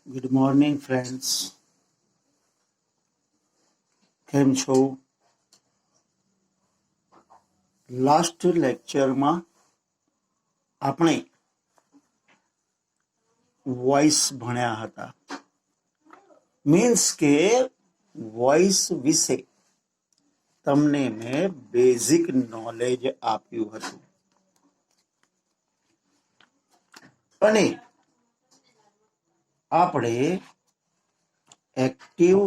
Good morning friends, કેમ છો? Last લેક્ચરમાં આપણે વોઇસ ભણ્યા હતા. મીન્સ કે વોઇસ વિશે તમને મેં બેઝિક નોલેજ આપ્યું હતું અને આપણે એક્ટિવ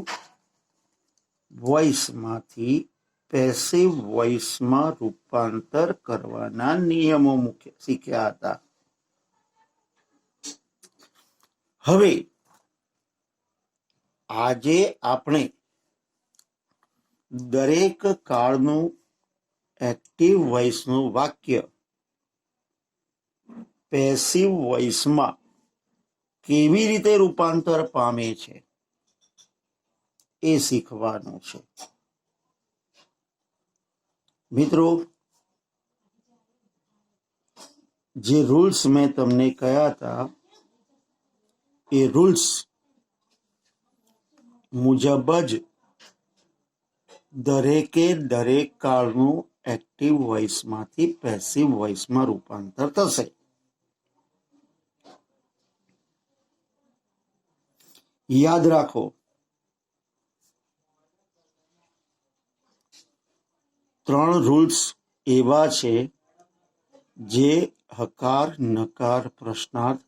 વોઇસમાંથી પેસિવ વોઇસમાં રૂપાંતર કરવાના નિયમો શીખ્યા હતા. હવે આજે આપણે દરેક કાળનું એક્ટિવ વોઇસનું વાક્ય પેસિવ વોઇસમાં કેવી રીતે રૂપાંતર પામે છે એ શીખવાનું છે. મિત્રો, જે રૂલ્સ મેં તમને કહ્યા હતા એ રૂલ્સ મુજબ જ દરેકે દરેક કાળનું એક્ટિવ વોઇસમાંથી પેસિવ વોઇસમાં રૂપાંતર થશે. યાદ રાખો, 3 રૂલ્સ એવા છે જે હકાર, નકાર, પ્રશ્નાર્થ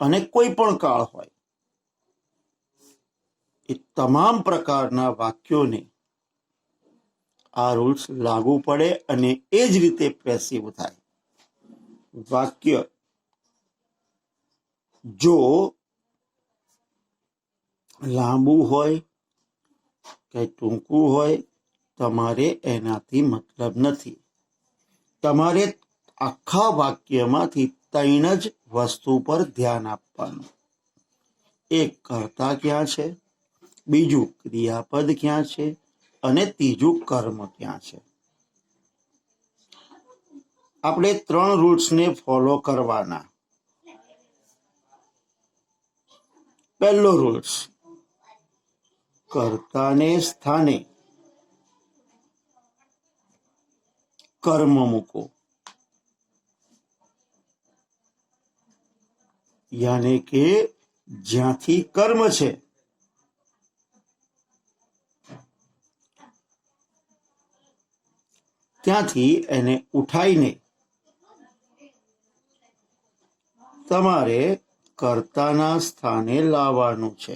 અને કોઈ પણ કાળ હોય એ તમામ પ્રકારના વાક્યોને આ રૂલ્સ લાગુ પડે અને એ જ રીતે પેસિવ થાય. વાક્ય જો લાંબુ હોય કે ટૂંકું હોય, તમારે એનાથી મતલબ નથી. તમારે આખા વાક્યમાંથી 3 જ વસ્તુ પર ધ્યાન આપવાનું. એક, કર્તા ક્યાં છે, બીજું ક્રિયાપદ ક્યાં છે અને ત્રીજું કર્મ ક્યાં છે. આપણે 3 રૂલ્સને ફોલો કરવાના. પહેલો રૂલ્સ, કર્તાને સ્થાને કર્મ મૂકો. યાને કે જ્યાંથી કર્મ છે ત્યાંથી એને ઉઠાઈને તમારે કર્તાના સ્થાને લાવવાનું છે.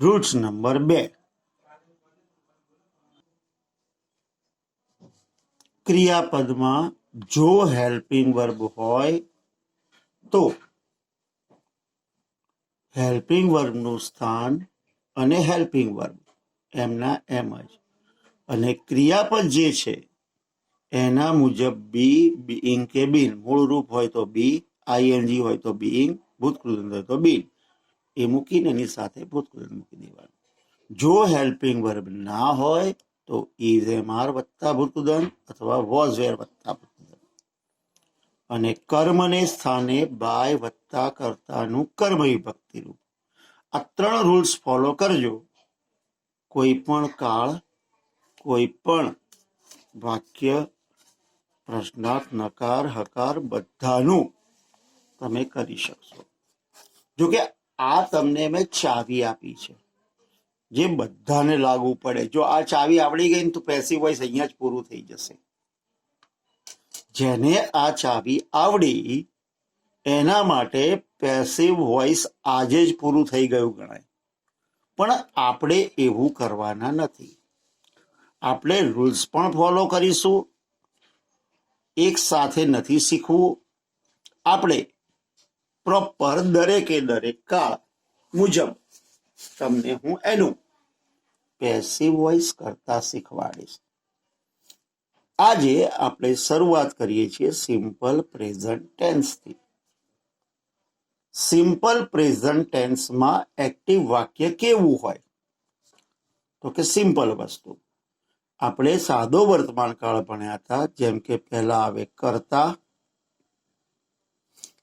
રૂલ્સ નંબર 2, ક્રિયાપદમાં જો હેલ્પિંગ વર્બ હોય તો હેલ્પિંગ વર્બનું સ્થાન અને હેલ્પિંગ વર્બ એમના એમ જ, અને ક્રિયાપદ જે છે એના મુજબ બી, બીઈંગ કે બીન, મૂળ રૂપ હોય તો બી, આઈએનજી હોય તો બીઈંગ, ભૂતકૃદંત હોય તો બીન, એ મૂકીને એની સાથે ભૂતકૃદંત મૂકી દેવાનું. જો હેલ્પિંગ વર્બ ના હોય તો ઇઝ એમ આર વત્તા ભૂતકૃદંત અથવા વોઝ વેર વત્તા ભૂતકૃદંત, અને કર્મને સ્થાને બાય વત્તા કર્તાનું કર્મ વિભક્તિ રૂપ. આ 3 રૂલ્સ ફોલો કરજો. કોઈ પણ કાળ, કોઈ પણ વાક્ય, પ્રશ્નાર્થ, નકાર, હકાર બધાનું તમે કરી શકશો. જોકે આ તમને મેં ચાવી આપી છે જે બધાને લાગુ પડે. જો આ ચાવી આવડી ગઈ તો પેસિવ વોઇસ અહીંયા જ પૂરું થઈ જશે. જેને આ ચાવી આવડી એના માટે પેસિવ વોઇસ આજે જ પૂરું થઈ ગયું ગણાય. પણ આપણે એવું કરવાના નથી. આપણે રૂલ્સ પણ ફોલો કરીશું. એક સાથે નથી શીખવું. આપણે પ્રોપર દરેકે દરેક કાળ મુજબ તમને હું એનું પેસિવ વોઇસ કરતા શીખવાડીશ. આજે આપણે શરૂઆત કરીએ છીએ સિમ્પલ પ્રેઝન્ટ ટેન્સથી. સિમ્પલ પ્રેઝન્ટ ટેન્સમાં એક્ટિવ વાક્ય કેવું હોય? તો કે સિમ્પલ વસ્તુ. આપણે સાદો વર્તમાન કાળ ભણ્યા હતા, જેમ કે પહેલા આવે કર્તા,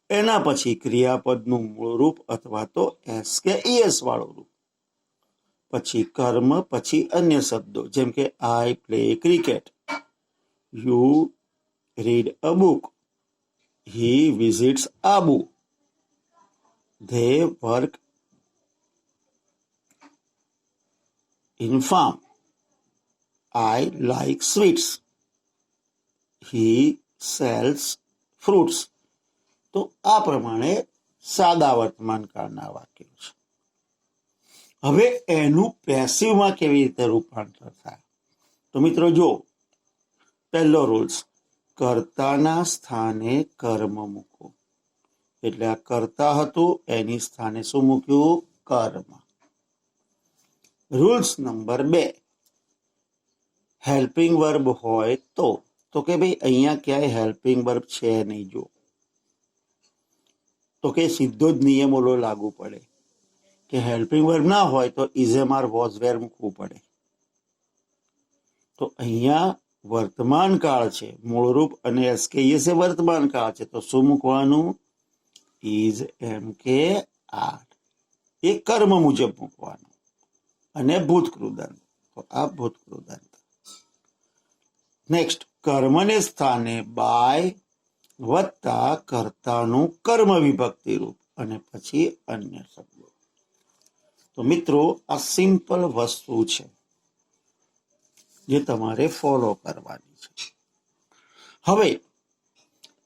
એના પછી ક્રિયાપદનું મૂળ રૂપ અથવા તો એસ કે ઈએસ વાળું રૂપ, પછી કર્મ, પછી અન્ય શબ્દો જેમ કે I play cricket, you read a book, he visits Abu, they work in farm, I like sweets, he sells fruits. તો આ પ્રમાણે સાદા વર્તમાન કાળના વાક્યો છે. હવે એનું પેસિવમાં કેવી રીતે રૂપાંતર થાય? તો મિત્રો જો, પહેલો રૂલ્સ, કર્તાના સ્થાને કર્મ મૂકો. એટલે આ કર્તા હતું, એની સ્થાને શું મૂક્યું? કર્મ. રૂલ્સ નંબર 2, હેલ્પિંગ વર્બ હોય તો કે ભાઈ અહીંયા ક્યાંય હેલ્પિંગ વર્બ છે નહીં. જો તો કે સીધો જ નિયમ ઓલો લાગુ પડે કે હેલ્પિંગ વર્બ ના હોય તો is am are was were મૂકવું પડે. તો અહીંયા વર્તમાન કાળ છે, મૂળરૂપ અને એસકેએસ એ વર્તમાન કાળ છે, તો શું મૂકવાનું? ઇઝ એમ કે આર. એ કર્મ મુજબ મૂકવાનું. અને ભૂતકૃદંત, તો આ ભૂતકૃદંત. નેક્સ્ટ, કર્મને સ્થાને બાય વત્તા કર્તાનું કર્મ વિભક્તિ રૂપ અને પછી અન્ય શબ્દો. તો મિત્રો આ સિમ્પલ વસ્તુ છે જે તમારે ફોલો કરવાની છે. હવે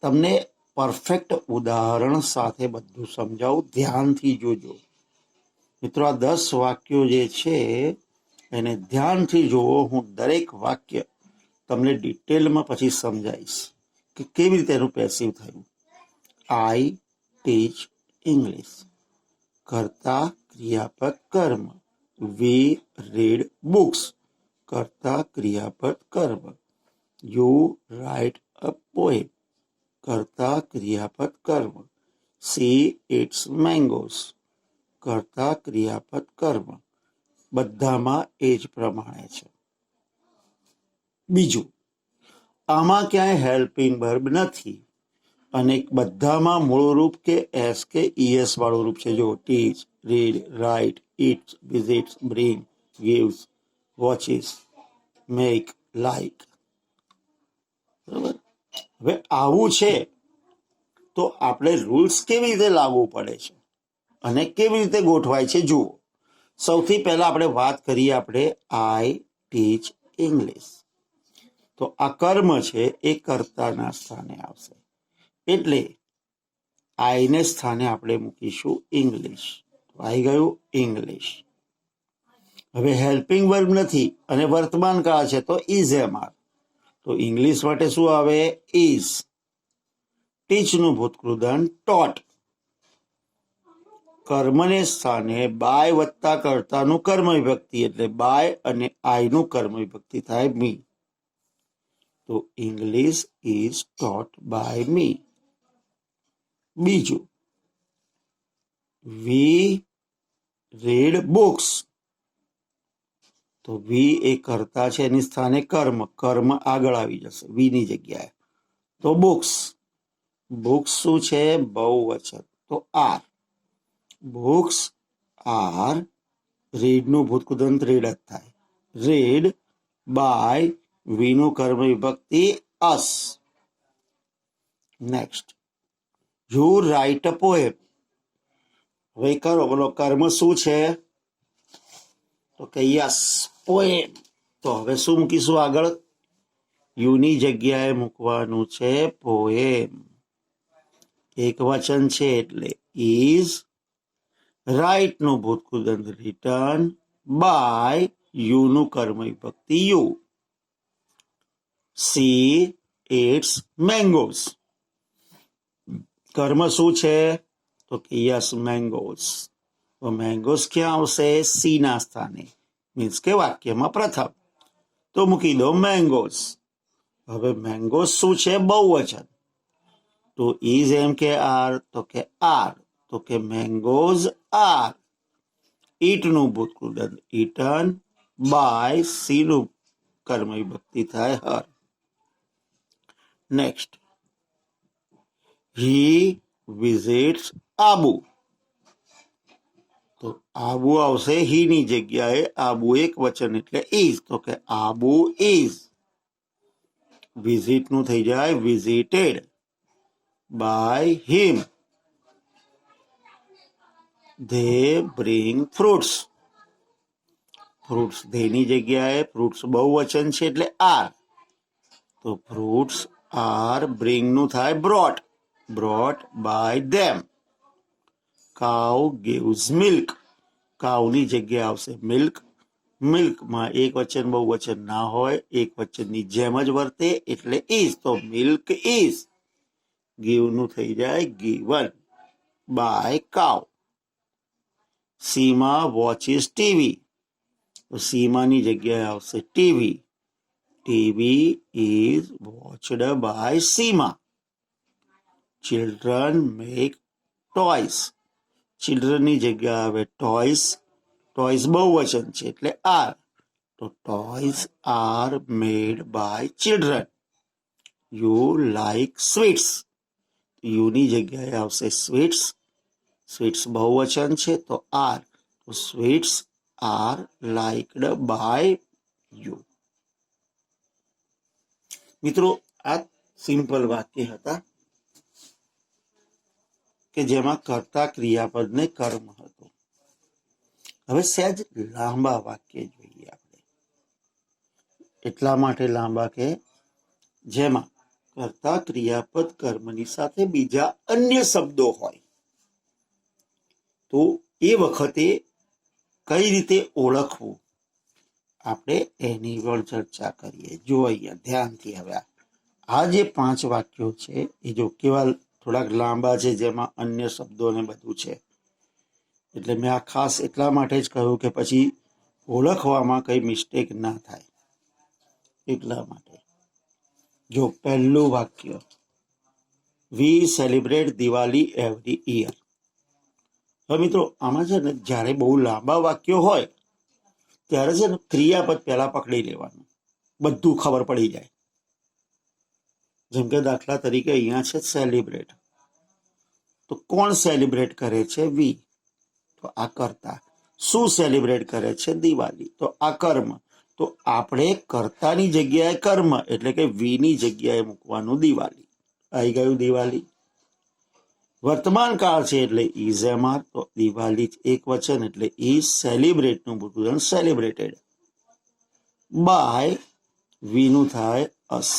તમને પરફેક્ટ ઉદાહરણ સાથે બધું સમજાવું, ધ્યાનથી જોજો મિત્રો. આ 10 વાક્યો જે છે એને ધ્યાનથી જોવો. હું દરેક વાક્ય તમને ડિટેલમાં પછી સમજાવીશ કે કેવી રીતે એનું પેસિવ થયું. આઈ ટીચ ઇંગ્લિશ, કર્તા ક્રિયાપદ કર્મ. વી રીડ બુક્સ, કર્તા ક્રિયાપદ કર્મ. યુ રાઇટ અ પોએમ, કર્તા ક્રિયાપદ કર્મ. સી ઇટ્સ મેંગોસ, કર્તા ક્રિયાપદ કર્મ. બધામાં એ જ પ્રમાણે છે. બીજું, આમાં ક્યાંય હેલ્પિંગ વર્બ નથી અને બધામાં મૂળ રૂપ કે એસ કે ઈએસ વાળું રૂપ છે. જો teach, read, write, eats, visits, bring, gives, watches, make, like. બરાબર. હવે આવું છે તો આપણે રૂલ્સ કેવી રીતે લાગુ પડે છે અને કેવી રીતે ગોઠવાય છે જુઓ. સૌથી પહેલા આપણે વાત કરીએ આઈ ટીચ ઇંગ્લિશ. તો આ કર્મ છે એ કર્તાના સ્થાને આવશે, એટલે આઈને સ્થાને આપણે મૂકીશું ઇંગ્લિશ. આવી ગયું ઇંગ્લિશ. હવે હેલ્પિંગ વર્બ નથી અને વર્તમાન કાળ છે તો ઇઝ એમ આર. તો ઇંગ્લિશ માટે શું આવે? ઇઝ. ટીચ નું ભૂતકૃદંત ટોટ. કર્મને સ્થાને બાય વત્તા કર્તાનું કર્મ વિભક્તિ, એટલે બાય અને આઈ નું કર્મ વિભક્તિ થાય મી. તો English is taught by me. બીજું, વી રીડ બુક્સ. તો વી એ કર્તા છે, એની સ્થાને કર્મ, કર્મ આગળ આવી જશે વી ની જગ્યાએ. તો બુક્સ, બુક્સ શું છે? બહુવચન, તો આર. Books are. રીડ નું ભૂતકૃદંત રીડ જ થાય. રીડ બાય વી નું કર્મ વિભક્તિ us. Next, you write a poem. હવે કરો બોલો, કર્મ શું છે? તો કે યસ, પોએમ. તો હવે શું મૂકીશું આગળ? યુની જગ્યાએ મૂકવાનું છે પોએમ. એક વચન છે એટલે ઇઝ. રાઇટ નું ભૂતકૃદંત રિટર્ન બાય યુ નું કર્મ વિભક્તિ યુ. C it's મેંગોસ. કર્મ શું છે? તો કે યસ, મેંગોસ. તો મેંગોસ ક્યાં આવશે? સી ના સ્થાને, મીન્સ કે વાક્યમાં પ્રથમ. તો મૂકી દો મેંગોસ. હવે મેંગોસ શું છે? બહુવચન. તો ઇઝ એમ કે આર, તો કે આર. તો કે મેંગોઝ આર. ઈટ નું ભૂતકૃદંત ઈટન બાય સી નું કર્મ વિભક્તિ થાય હર. નેક્સ્ટ, હી વિઝિટ્સ આબુ. તો આબુ આવશે હી ની જગ્યાએ, આબુ એક વચન એટલે ઇઝ, તો કે આબુ ઇઝ. વિઝિટ નું થઈ જાય visited by him. They bring fruits. Fruits ધેની જગ્યાએ ફ્રૂટ્સ બહુવચન છે એટલે આર, તો ફ્રૂટ્સ આર બ્રિંગ નું થાય brought, brought by them. Cow gives milk. કાઉની જગ્યાએ આવશે મિલ્ક. મિલ્કમાં એક વચન બહુવચન ના હોય, એક વચનની જેમ જ વર્તે એટલે ઇઝ, તો મિલ્ક ઇઝ. ગીવ નું થઈ જાય given by cow. Seema watches TV. તો સીમાની જગ્યાએ આવશે TV. TV is watched by Seema. Children make toys. ચિલ્ડ્રનની જગ્યાએ આવે ટોયસ. ટોયસ બહુવચન છે એટલે આર, તો toys are made by children. You like sweets. યુની જગ્યાએ આવશે સ્વીટ્સ. સ્વીટ્સ બહુવચન છે તો આર, તો sweets are liked by you. મિત્રો, આ સિમ્પલ વાક્ય હતા કે જેમાં કર્તા ક્રિયાપદને કર્મ હતું. હવે સહેજ લાંબા વાક્ય જોઈએ આપણે. એટલા માટે લાંબા કે જેમાં કર્તા ક્રિયાપદ કર્મની સાથે બીજા અન્ય શબ્દો હોય, તો એ વખતે કઈ રીતે ઓળખવું, આપણે એની પણ ચર્ચા કરીએ. જો અહીંયા ધ્યાનથી હવે આ જે 5 વાક્યો છે એ જો કેવા થોડાક લાંબા છે, જેમાં અન્ય શબ્દો ને બધું છે, એટલે મેં આ ખાસ એટલા માટે જ કહ્યું કે પછી ઓળખવામાં કઈ મિસ્ટેક ના થાય એટલા માટે. જો પહેલું વાક્ય, we celebrate Diwali every year. હવે મિત્રો, આમાં છે ને જ્યારે બહુ લાંબા વાક્યો હોય ત્યારે છે ને ક્રિયાપદ પહેલા પકડી લેવાનું, બધું ખબર પડી જાય. જેમ કે દાખલા તરીકે અહીંયા છે સેલિબ્રેટ, તો કોણ સેલિબ્રેટ કરે છે? વી, તો આ કર્તા. શું સેલિબ્રેટ કરે છે? દિવાળી, તો આ કર્મ. તો આપણે કર્તાની જગ્યાએ કર્મ એટલે કે વી ની જગ્યાએ મૂકવાનું દિવાળી. આવી ગયું દિવાળી. વર્તમાન કાળ છે એટલે ઇઝ એમઆર, તો દિવાળી એક વચન એટલે ઇઝ સેલિબ્રેટ નું બહુવચન સેલિબ્રેટેડ. બાય વી નું થાય અસ.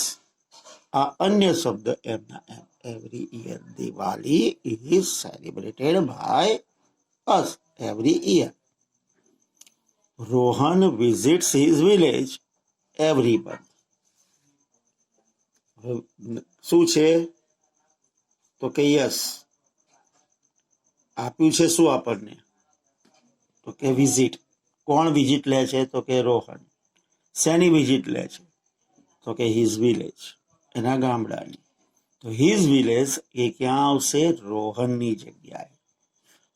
આ અન્ય શબ્દ એમના એમ. Every year Diwali is celebrated by us every year. Rohan visits his village every month. શું છે? તો કે યસ. આપ્યું છે શું આપણને? તો કે વિઝિટ. કોણ વિઝિટ લે છે? તો કે રોહન. શેની વિઝિટ લે છે? તો કે હિઝ વિલેજ, એના ગામડાની. તો હિઝ વિલેજ એ ક્યાં આવશે? રોહનની જગ્યાએ.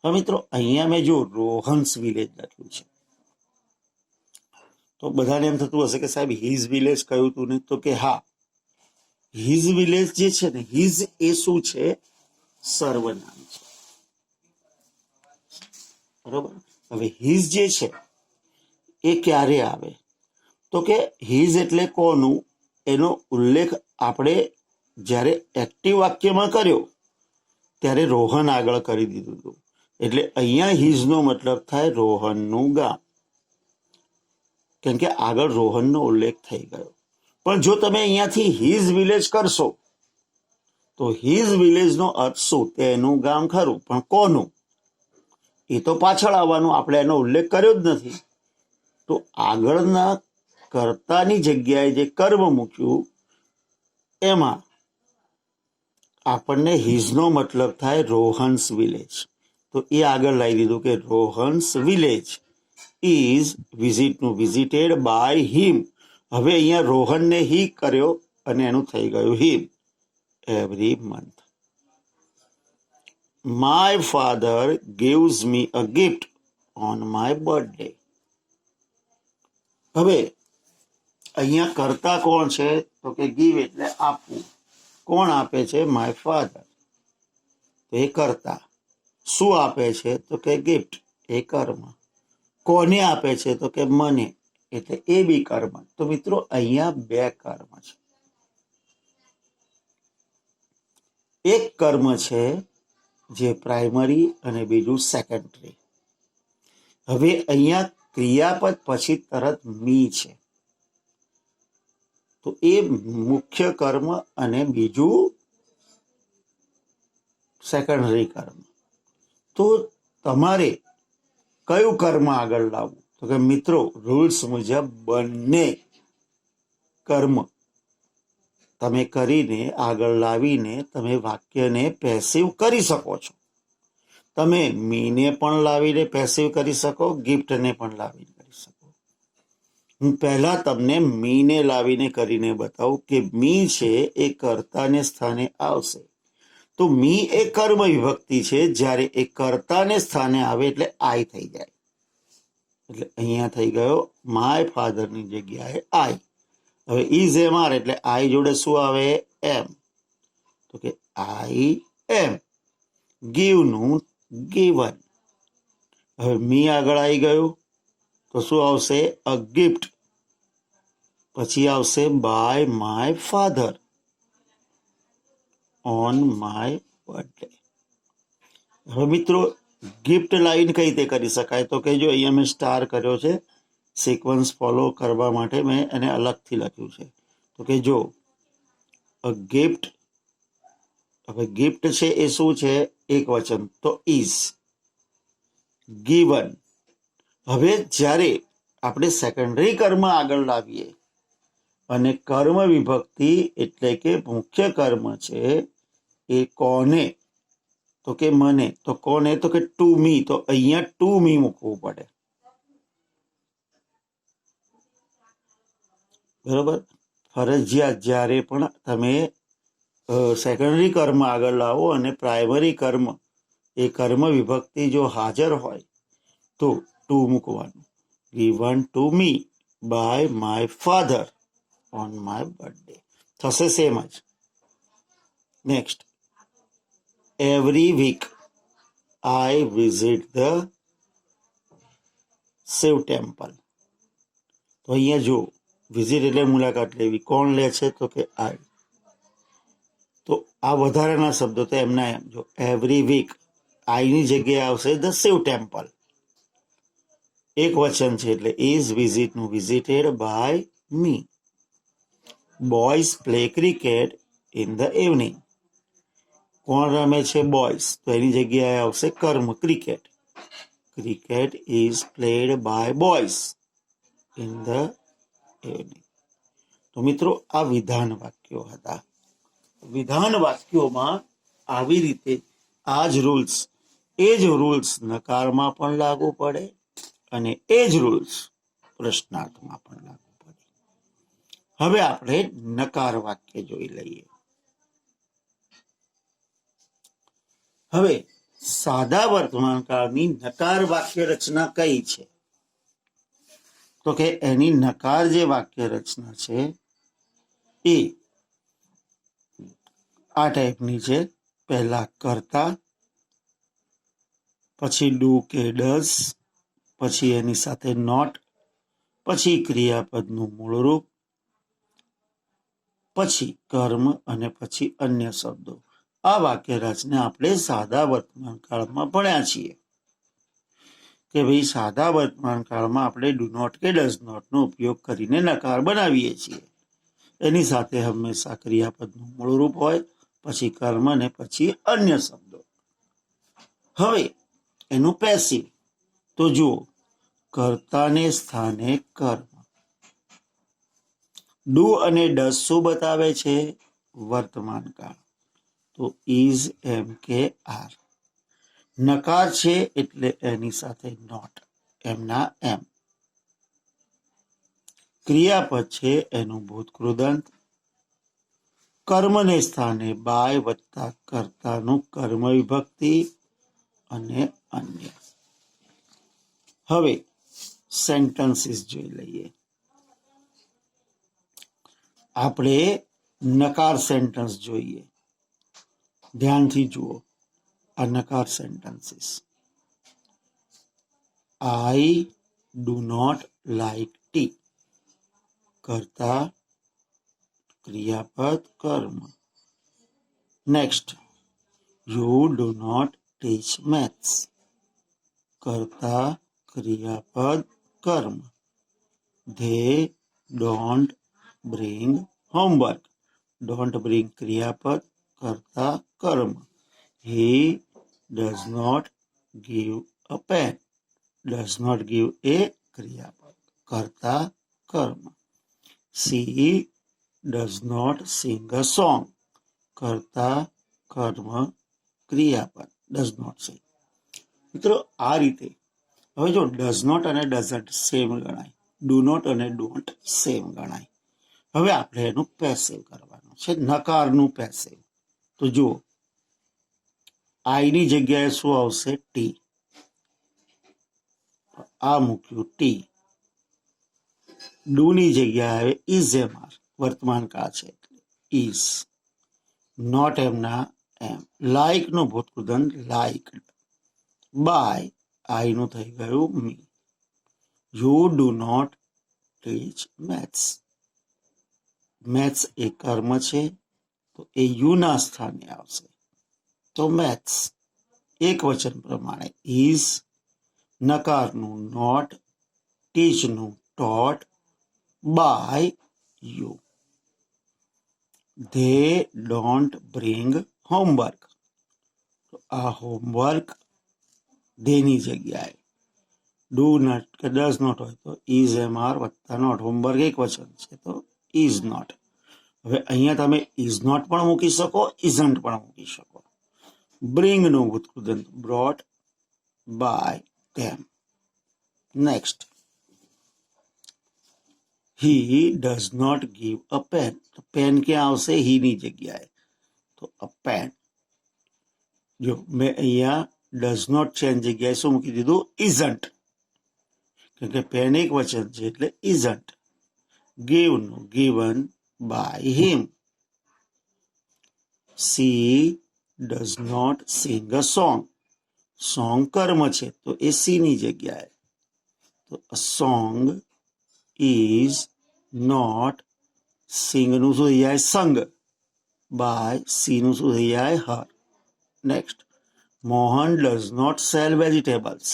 હવે મિત્રો, અહીંયા મેં જો રોહન્સ વિલેજ લખ્યું છે, તો બધાને એમ થતું હશે કે સાહેબ હિઝ વિલેજ કહ્યું તું ને? તો કે હા, હિઝ વિલેજ જે છે ને, હિઝ એ શું છે? સર્વનામ છે, બરોબર. હવે હિઝ જે છે એ ક્યારે આવે? તો કે હિઝ એટલે કોનું, એનો ઉલ્લેખ આપણે જ્યારે એક્ટિવ વાક્યમાં કર્યો ત્યારે રોહન આગળ કરી દીધું હતું, એટલે અહીંયા હિઝ નો મતલબ થાય રોહનનું ગામ, કેમ કે આગળ રોહનનો ઉલ્લેખ થઈ ગયો. પણ જો તમે અહીંયાથી હિઝ વિલેજ કરશો તો હિઝ વિલેજ નો અર્થ શું? તેનું ગામ ખરું, પણ કોનું? એ તો પાછળ આવવાનું, આપણે એનો ઉલ્લેખ કર્યો જ નથી. તો આગળના કર્તાની જગ્યાએ જે કર્મ મૂક્યું એમાં આપણને હિઝનો મતલબ થાય રોહન્સ વિલેજ. તો એ આગળ લાવી દીધું કે રોહન્સ વિલેજ ઇઝ વિઝિટનું વિઝિટેડ બાય હિમ. હવે અહીંયા રોહનને હી કર્યો અને એનું થઈ ગયું him every month. My father gives me a gift on my birthday. હવે અહીંયા કરતા કોણ છે? તો કે ગીવ એટલે આપવું. કોણ આપે છે? My father. તો એ કર્તા. શું આપે છે તો કે ગિફ્ટ, એ કર્મ. કોને આપે છે તો કે મને, એટલે એ બી કર્મ. તો મિત્રો અહીંયા બે કર્મ છે. એક કર્મ છે જે પ્રાઇમરી અને બીજું સેકન્ડરી. હવે અહીંયા ક્રિયાપદ પછી તરત મી છે, તો એ મુખ્ય કર્મ અને બીજું સેકન્ડરી કર્મ. તો તમારે કયું કર્મ આગળ લાવવું? તો કે મિત્રો રૂલ્સ મુજબ બંને કર્મ તમે કરીને આગળ લાવીને તમે વાક્યને પેસિવ કરી શકો છો. તમે મીને પણ લાવીને પેસિવ કરી શકો, ગિફ્ટને પણ લાવીને કરી શકો. હું પહેલા તમને મીને લાવીને કરીને બતાવું કે મી છે એ કર્તાને સ્થાને આવશે. તો મી એ કર્મ વિભક્તિ છે. જ્યારે એ કર્તાને સ્થાને આવે એટલે આઈ થઈ જાય. એટલે અહીંયા થઈ ગયો માય ફાધરની જગ્યાએ આઈ. હવે ઇઝ એમ આર એટલે આઈ જોડે શું આવે? એમ. તો કે આઈ એમ. ગીવ નું ગીવન. હવે મી આગળ આવી ગયું તો શું આવશે? A gift. પછી આવશે by my father on my birthday. હવે મિત્રો ગિફ્ટ લાવીને કઈ રીતે કરી શકાય? તો કે જો અહીંયા મેં સ્ટાર કર્યો છે, સિક્વન્સ ફોલો કરવા માટે મેં એને અલગથી લખ્યું છે. તો કે જો અ ગિફ્ટ, હવે ગિફ્ટ છે એ શું છે? એક વચન, તો ઇઝ ગીવન. હવે જ્યારે આપણે સેકન્ડરી કર્મ આગળ લાવીએ અને કર્મ વિભક્તિ એટલે કે મુખ્ય કર્મ છે એ કોને? તો કે મને. તો કોને? તો કે ટુ મી. તો અહીંયા ટુ મી મૂકવું પડે, બરોબર? ફરજિયાત જ્યારે પણ તમે સેકન્ડરી કર્મ આગળ લાવો અને પ્રાઇમરી કર્મ એ કર્મ વિભક્તિ જો હાજર હોય તો ટુ મૂકવાનું. Given to me by my father on my birthday. થશે સેમ જ. Next, every week I visit the Shiv temple. તો અહીંયા જો વિઝિટ એટલે મુલાકાત લેવી. કોણ લે છે? તો કે આઈ. તો આ વધારાના શબ્દો તો એમના એમ. જો એવરી વીક, આઈની જગ્યાએ આવશે ધ શિવ ટેમ્પલ. એક વચન છે એટલે ઇઝ વિઝિટનું visited by me. Boys play cricket in the evening. કોણ રમે છે? બોયઝ. તો એની જગ્યાએ આવશે કર્મ cricket. Cricket is played by boys in the evening. તો મિત્રો આ વિધાન વાક્યો હતા. વિધાન વાક્યોમાં આવી રીતે આ જ રૂલ્સ, એ જ રૂલ્સ નકારમાં પણ લાગુ પડે અને એ જ રૂલ્સ પ્રશ્નાર્થમાં પણ લાગુ પડે. હવે આપણે નકાર વાક્ય જોઈ લઈએ. હવે સાદા વર્તમાનકાળની નકાર વાક્ય રચના કઈ છે? તો કે એની નકાર જે વાક્ય રચના છે એ આ ટાઈપની છે. પહેલા કર્તા, પછી ડુ કે ડઝ, પછી એની સાથે નોટ, પછી ક્રિયાપદનું મૂળરૂપ, પછી કર્મ અને પછી અન્ય શબ્દો. આ વાક્ય રચના આપણે સાદા વર્તમાન કાળમાં ભણ્યા છીએ કે ભાઈ સાદા વર્તમાન કાળમાં આપણે ડુ નોટ કે ડઝ નોટનો ઉપયોગ કરીને નકાર બનાવીએ છીએ. એની સાથે હંમેશા ક્રિયાપદનું મૂળરૂપ હોય, પછી કર્મ અને પછી અન્ય શબ્દો. હવે એનું પેસિવ. તો જુઓ, કર્તાને સ્થાને કર્મ. ડુ અને ડઝ શું બતાવે છે? વર્તમાન કાળ. તો ઇઝ એમ કે આર. નકાર છે એટલે એની સાથે નોટ, એમના એમ. ક્રિયાપદ છે એનું ભૂતકૃદંત. કર્મને સ્થાને બાય વત્તા કર્તાનું કર્મ વિભક્તિ અને અન્ય. હવે સેન્ટન્સીસ જોઈ લઈએ. આપણે નકાર સેન્ટન્સ જોઈએ. ધ્યાનથી જુઓ. આ નકાર sentences. I do not like tea. કર્તા ક્રિયાપદ કર્મ. Next, you do not teach maths. કર્તા ક્રિયાપદ કર્મ. They don't bring homework. Don't bring ક્રિયાપદ કર્તા કર્મ. He does not give a pen. Does not give a ક્રિયાપદ કર્તા કર્મ. She does not sing a song. કર્તા કર્મ ક્રિયાપદ ડઝ નોટ સિંગ. મિત્રો આ રીતે હવે જો ડઝ નોટ અને ડઝન્ટ સેમ ગણાય, ડુ નોટ અને ડોન્ટ સેમ ગણાય. હવે આપણે એનું પેસિવ કરવાનું છે, નકારનું પેસિવ. તો જુઓ, આઈની જગ્યાએ શું આવશે? ટી. આ મૂક્યું ટી. ડુ ની જગ્યાએ આવે ઇઝ એમઆર, વર્તમાન કાળ છે એટલે ઇઝ. નોટ એમના એમ. લાઈક નું ભૂતકૃદંત લાઈકડ. બાય આઈ નું થઈ ગયું me. You do not teach maths. Maths એ કર્મ છે તો એ યુ ના સ્થાને આવશે, તો મેથ્સ. એક વચન પ્રમાણે ઇઝ, નકારનું નોટ, ટીચનું taught, by you. They don't bring homework. તો આ હોમવર્ક ધેની જગ્યાએ. ડુ નોટ કે ડઝ નોટ હોય તો ઇઝ એમઆર વત્તા નોટ. હોમવર્ક એક વચન છે તો ઇઝ નોટ. હવે અહીંયા તમે ઇઝ નોટ પણ મૂકી શકો, ઇઝન્ટ પણ મૂકી શકો. બ્રિંગ નું ભૂતકૃદંત brought, by them. Next, he does not give a pen. તો પેન ક્યાં આવશે? હી ની જગ્યાએ, તો અ પેન. જો મેં અહીંયા ડઝ નોટ છે એની જગ્યાએ શું મૂકી દીધું? ઇઝન્ટ. કેમ કે પેન એક વચન છે એટલે ઇઝન્ટ. ગીવ નું given by him. She does not sing a song. Song કર્મ છે તો એ સી ની જગ્યાએ, તો a song is not, sing નું શું થઈ જાય? સંગ. બાય સી નું શું થઈ જાય? Her. Next, Mohan does not sell vegetables.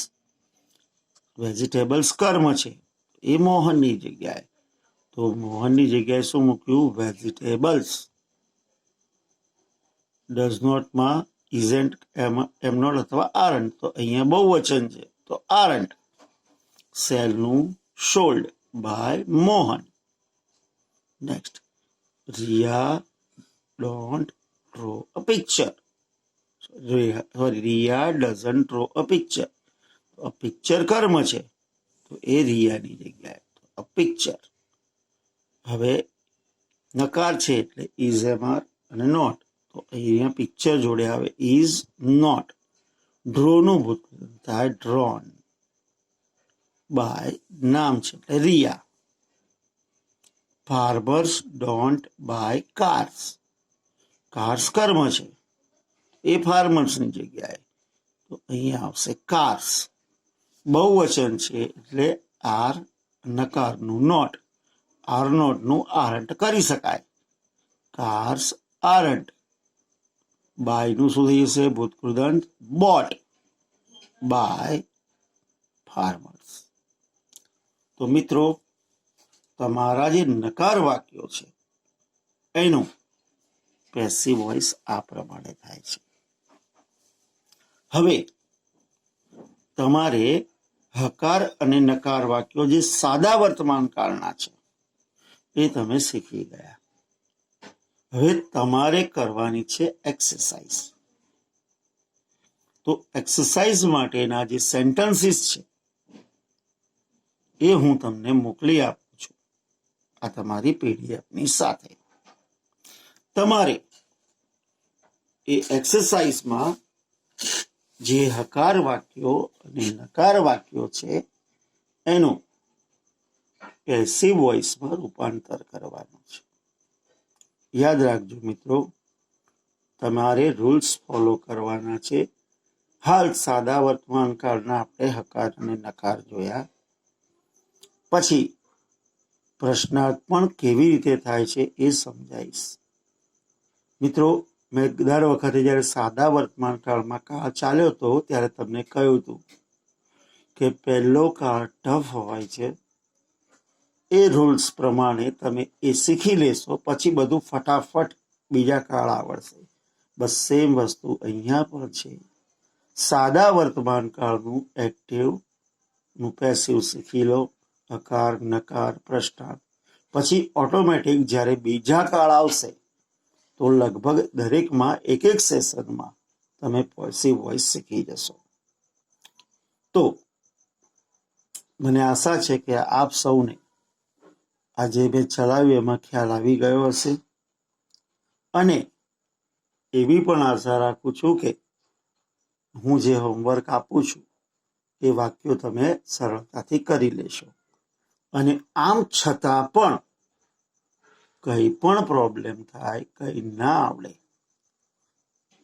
Vegetables કર્મ છે એ મોહનની જગ્યાએ, તો મોહનની જગ્યાએ શું મૂક્યું? વેજીટેબલ્સ. ડઝ નોટમાં ઇઝન્ટ એમ નોટ અથવા આરન્ટ, તો અહીંયા બહુ વચન છે તો આરન્ટ. સેલનું sold by Mohan. Next, Riya don't draw a picture. Riya doesn't draw a picture. તો પિક્ચર કર્મ છે તો એ રિયાની જગ્યાએ, તો અ પિક્ચર. હવે નકાર છે એટલે ઇઝ એમઆર અને નોટ, તો અહીંયા પિક્ચર જોડે આવે ઇઝ નોટ. ડ્રો નું ભૂતકૃદંત થાય ડ્રોન. બાય નામ છે એટલે Riya. Farmers don't buy cars. Cars કર્મ છે એ ફાર્મર્સની જગ્યાએ, તો અહીંયા આવશે કાર્સ. બહુવચન છે એટલે આર, નકારનું નોટ. આર નોટ નું આરન્ટ કરી શકાય. Cars aren't. બાય નું શું થઈ જશે? ભૂતકૃદંત બોટ. By farmers. તો મિત્રો, તમારા જે નકાર વાક્યો છે એનું પેસિવ વોઇસ આ પ્રમાણે થાય છે. હવે તમારે હકાર અને નકાર વાક્યો જે સાદા વર્તમાન કાળના છે એ તમે શીખી ગયા. હવે તમારે કરવાની છે એક્સરસાઇઝ. તો એક્સરસાઇઝ માટેના જે સેન્ટેન્સીસ છે એ હું તમને મોકલી આપું છું આ તમારી પીડીએફની સાથે. તમારે એ એક્સરસાઇઝમાં જે હકાર વાક્યો અને નકાર વાક્યો છે એનું પેસિવ વોઇસમાં રૂપાંતર કરવાનું છે. યાદ રાખજો મિત્રો, તમારે રૂલ્સ ફોલો કરવાના છે. હાલ સાદા વર્તમાન કાળના આપણે હકાર અને નકાર જોયા. પછી પ્રશ્નાર્થ પણ કેવી રીતે થાય છે એ સમજાવીશ. મિત્રો, મેં દર વખતે જ્યારે સાદા વર્તમાન કાળમાં કાળ ચાલ્યો હતો ત્યારે તમને કહ્યું હતું કે પહેલો કાળ ટફ હોય છે. એ રૂલ્સ પ્રમાણે તમે એ શીખી લેશો, પછી બધું ફટાફટ બીજા કાળ આવડશે. બસ સેમ વસ્તુ અહીંયા પણ છે. સાદા વર્તમાન કાળનું એક્ટિવ નું પેસિવ શીખી લો, હકાર, નકાર, પ્રશ્નાર્થ. પછી ઓટોમેટિક જ્યારે બીજા કાળ આવશે તો લગભગ દરેકમાં એક એક સેશનમાં તમે પેસિવ વોઇસ શીખી જશો. તો મને આશા છે કે આપ સૌને આજે મેં ચલાવ્યું એમાં ખ્યાલ આવી ગયો હશે, અને એવી પણ આશા રાખું છું કે હું જે હોમવર્ક આપું છું એ વાક્યો તમે સરળતાથી કરી લેશો. અને આમ છતાં પણ કંઈ પણ પ્રોબ્લેમ થાય, કંઈ ના આવડે,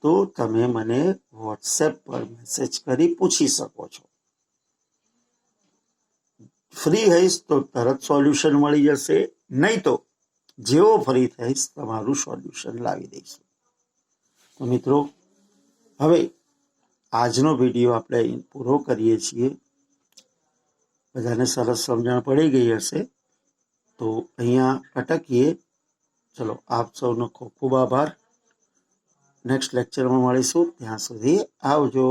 તો તમે મને વોટ્સએપ પર મેસેજ કરી પૂછી શકો છો. ફ્રી હઈશ તો તરત સોલ્યુશન મળી જશે, નહીં તો જેવો ફ્રી થઈશ તમારું સોલ્યુશન લાવી દઈશું. તો મિત્રો, હવે આજનો વિડીયો આપણે પૂરો કરીએ છીએ. બધાને સરસ સમજણ પડી ગઈ હશે, તો અહીંયા અટકીએ. ચલો, આપ સૌનો ખૂબ ખૂબ આભાર. નેક્સ્ટ લેક્ચરમાં મળીશું. ત્યાં સુધી આવજો.